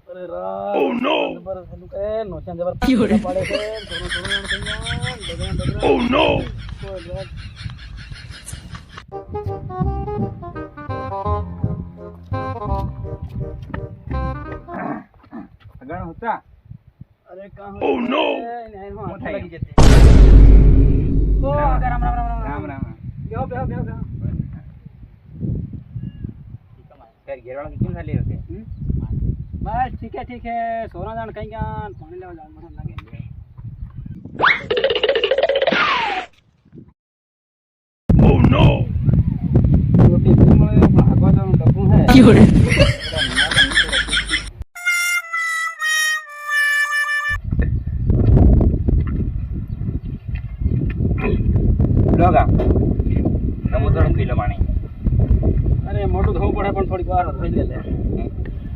अरे Ram oh no जबर के नोचन जबर पड़े से थोड़ा थोड़ा कहीं ओह नो अगण होता अरे कहां ओह नो नहीं हो लगी जते ओ राम राम राम राम राम बेहो बेहो बेहो फिर घेरवाड़ा किन खाली होते बस ठीक है सोना जान कहीं का पानी ले जान मरन लगे ओह नो रोटी में भागवा जान डब्बू है लोगा समुद्र में पीलो पानी अरे मोटू धोव पड़े पण थोड़ी बार रही ले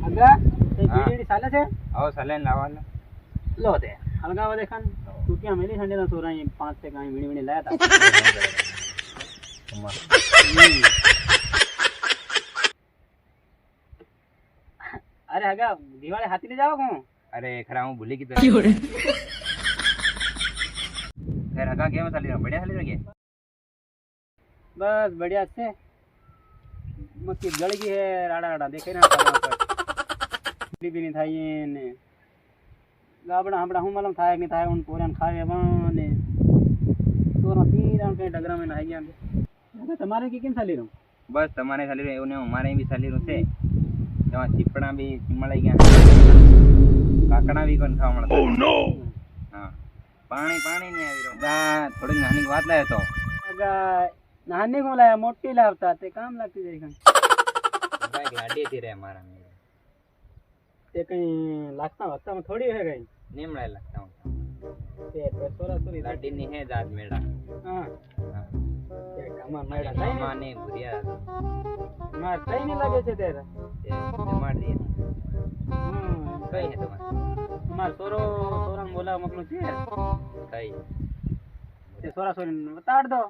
आगा ते बीड़ी साले से आओ सलेन लावाला लो दे हलगा वा देखन टूटियां मेली संडे ना सोरा 5 से काई बीड़ी लाया था अरे आगा दिवाली हाथी ले जाओ को अरे खरा हूं भूली की तो फिर आगा गेम चली रहा बढ़िया चली रही बस बढ़िया से मक्की जल गई है राडा राडा देखे ना भी नहीं थाई ने गाबड़ा हमड़ा हूं मालूम थाय नहीं थाय उन पोरन खावे वाने तो ना तीन के डगरा में नहाई गया अगर तुम्हारे की किन साली रो बस तुम्हारे खाली रहे उन्हें हमारे भी साली रोते जमा चिपड़ा भी चिमड़ाई गया काकड़ा भी कोन खावा ओह नो हां पानी पानी नहीं आवी रो गा थोड़ी नानी बात लाए तो अगा नहाने को लाया मोटी लावता ते काम लगती देखन भाई गाड़ी थी रे हमारा ते कहीं लागता वक्ता में थोड़ी है गई निमड़ा लगता हूं ते सोरा सोरी गाड़ी नहीं है जात मेड़ा हां हां ते कमा मेड़ा माने बुरिया मार सही नहीं लगे छे तेरा मार दिए कई है मार सोरा बोला मकलो छे कई ते सोरा सोरी बताड़ दो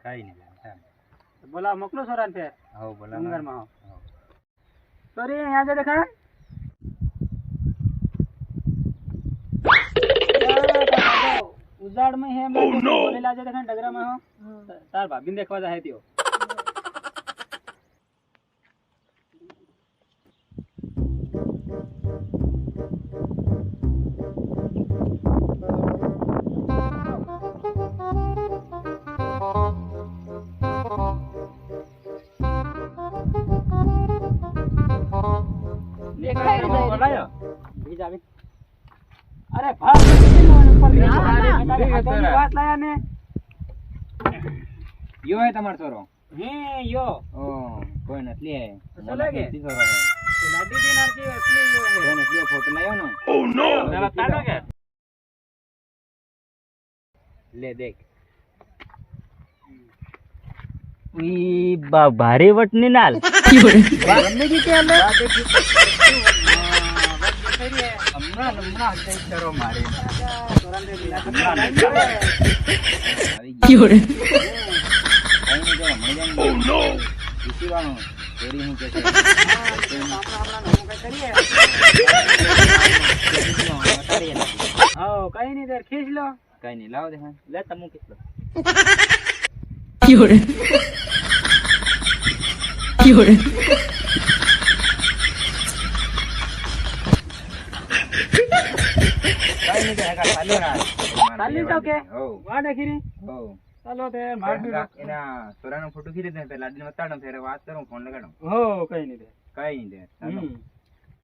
कई नहीं बोला मोकलो सोरान फिर हो बोला मंगर में हो सॉरी यहां जा देखा उजाड़ में है मैं बोले ला जा देखा डगरा में हो तार भाभी देखवा जा है तियो अरे भाग बात लाया ने यो है तुम्हारा छोरो हे यो ओ कोई नस्ली है चले गए छोरो है लाडी दिनार की असली यो है कोई नस्ली फोटो लायो ना ओह नो जरा ताड़ो के ले देख ई बा भारी वटनी नाल गन्ने की क्या ले हमारा नंबर हटे करो मारे क्यों रे ओह नो इसी वालों चोरी हूं कैसे आओ कहीं नहीं देर खींच लो कहीं नहीं लाओ देखा ले तमु खींच लो क्यों रे कहीं नहीं देखा खाली ना खाली तो के हो वाह देखी रे हो चलो ते मार भी एना सोरा नो फोटो खींच दे पे लाडी मत ताड़ो फिर बात करूं फोन लगाड़ो हो कहीं नहीं दे कहीं नहीं दे